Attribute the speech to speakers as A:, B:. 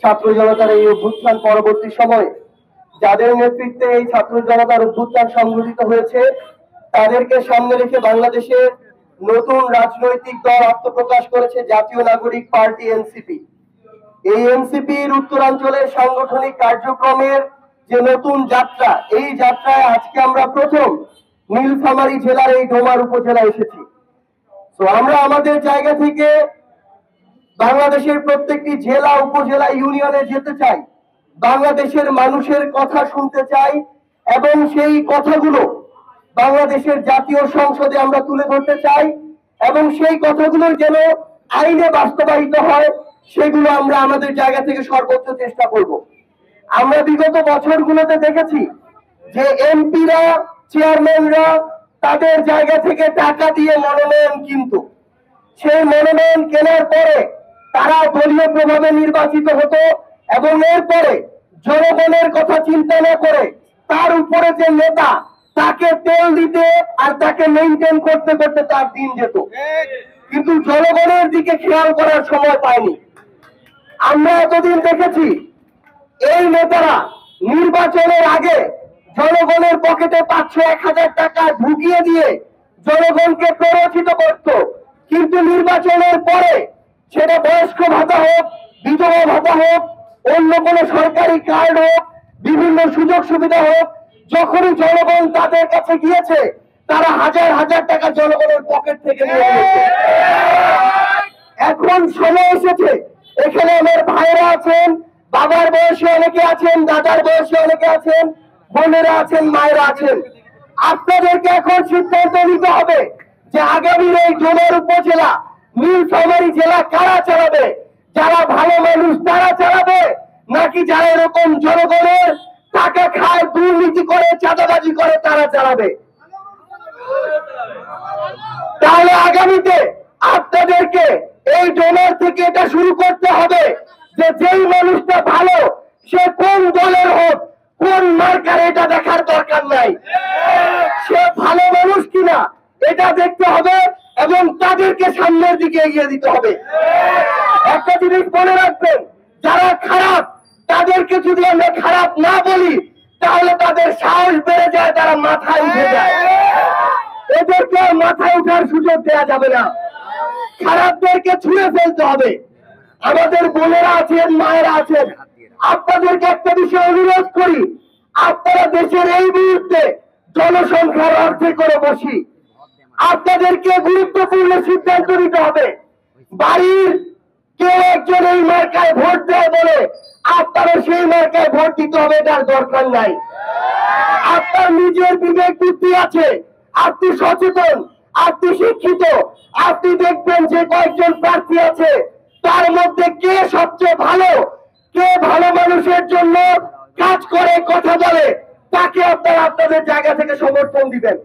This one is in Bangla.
A: ছাত্র জনতার এই অভ্যুত্থান পরবর্তী সময়ে যাদের নেতৃত্বে এই ছাত্র জনতার অভ্যুত্থান সংঘটিত হয়েছে তাদেরকে সামনে রেখে বাংলাদেশের নতুন রাজনৈতিক দল আত্মপ্রকাশ করেছে জাতীয় নাগরিক পার্টি এনসিপি। এই এনসিপির উত্তরাঞ্চলের সাংগঠনিক কার্যক্রমের যে নতুন যাত্রা, এই যাত্রায় আজকে আমরা প্রথম নীলফামারী জেলার এই ডোমার উপজেলায় এসেছি। তো আমরা আমাদের জায়গা থেকে বাংলাদেশের প্রত্যেকটি জেলা উপজেলা ইউনিয়নে যেতে চাই, বাংলাদেশের মানুষের কথা শুনতে চাই এবং সেই কথাগুলো বাংলাদেশের জাতীয় সংসদে আমরা তুলে ধরতে চাই এবং সেই কথাগুলো যেন আইনে বাস্তবায়িত হয় সেগুলো আমরা আমাদের জায়গা থেকে সর্বোচ্চ চেষ্টা করব। আমরা বিগত বছরগুলোতে দেখেছি যে এমপিরা, চেয়ারম্যানরা তাদের জায়গা থেকে টাকা দিয়ে মনোনয়ন কিন্তু সেই মনোনয়ন কেনার পরে তারা দলীয় প্রভাবে নির্বাচিত হতো এবং এরপরে জনগণের কথা চিন্তা না করে তার উপরে যে নেতা তাকে তেল দিতে আর তাকে মেইনটেইন করতে করতে তার দিন যেত, কিন্তু জনগণের দিকে খেয়াল করার সময় পায়নি। আমরা এতদিন দেখেছি এই নেতারা নির্বাচনের আগে জনগণের পকেটে 500-1000 টাকা ঢুকিয়ে দিয়ে জনগণকে প্ররোচিত করত, কিন্তু নির্বাচনের পরে সেটা বয়স্ক ভাতা হোক, বিধবা ভাতা হোক, অন্য কোনো সরকারি কার্ড হোক, বিভিন্ন সুযোগ সুবিধা হোক, যখনই জনগণ তাদের কাছে গিয়েছে তারা হাজার হাজার টাকা জনগণের পকেট থেকে নিয়ে নিয়েছে। এখন সময় এসেছে, এখানে আমার ভাইরা আছেন, বাবার বয়সে অনেকে আছেন, দাদার বয়সে অনেকে আছেন, বোনেরা আছেন, মায়েরা আছেন, আপনাদেরকে এখন সিদ্ধান্ত নিতে হবে যে আগামীর এই ডোমার উপজেলা, নীলফামারী জেলা কারা চালাবে? যারা ভালো মানুষ তারা চালাবে, নাকি যারা এরকম জনগণের টাকা খায়, দুর্নীতি করে, চাঁদাবাজি করে তারা চালাবে? তাহলে আগামীতে আপনাদেরকে এই ডোনার থেকে এটা শুরু করতে হবে যে যেই মানুষটা ভালো সে কোন দলের হোক, কোন মার্কার, এটা দেখার দরকার নাই, সে ভালো মানুষ কিনা এটা দেখতে হবে এবং তাদেরকে সামনের দিকে এগিয়ে দিতে হবে। একটা জিনিস মনে রাখবেন, যারা খারাপ তাদেরকে যদি আমরা খারাপ না বলি তাহলে তাদের সাহস বেড়ে যায়, তারা মাথায় উঠে যায়। এদেরকে মাথায় উঠার সুযোগ দেওয়া যাবে না, খারাপদেরকে ছুঁড়ে ফেলতে হবে। আমাদের বোনেরা আছেন, মায়েরা আছেন, আপনাদেরকে একটা বিষয় অনুরোধ করি, আপনারা দেশের এই মুহূর্তে জনসংখ্যার অর্ধেক করে বসি, আপনাদেরকে গুরুত্বপূর্ণ সিদ্ধান্ত নিতে হবে। বাড়ির কেউ একজন এই মার্কায় ভোট দেয় বলে আপনারা সেই মার্কায় ভোট দিতে হবে এটার দরকার নাই। আপনার নিজের বিবেক বুদ্ধি আছে, আপনি সচেতন, আপনি শিক্ষিত, আপনি দেখবেন যে কয়েকজন প্রার্থী আছে তার মধ্যে কে সবচেয়ে ভালো, কে ভালো মানুষের জন্য কাজ করে, কথা বলে, তাকে আপনারা আপনাদের জায়গা থেকে সমর্থন দিবেন।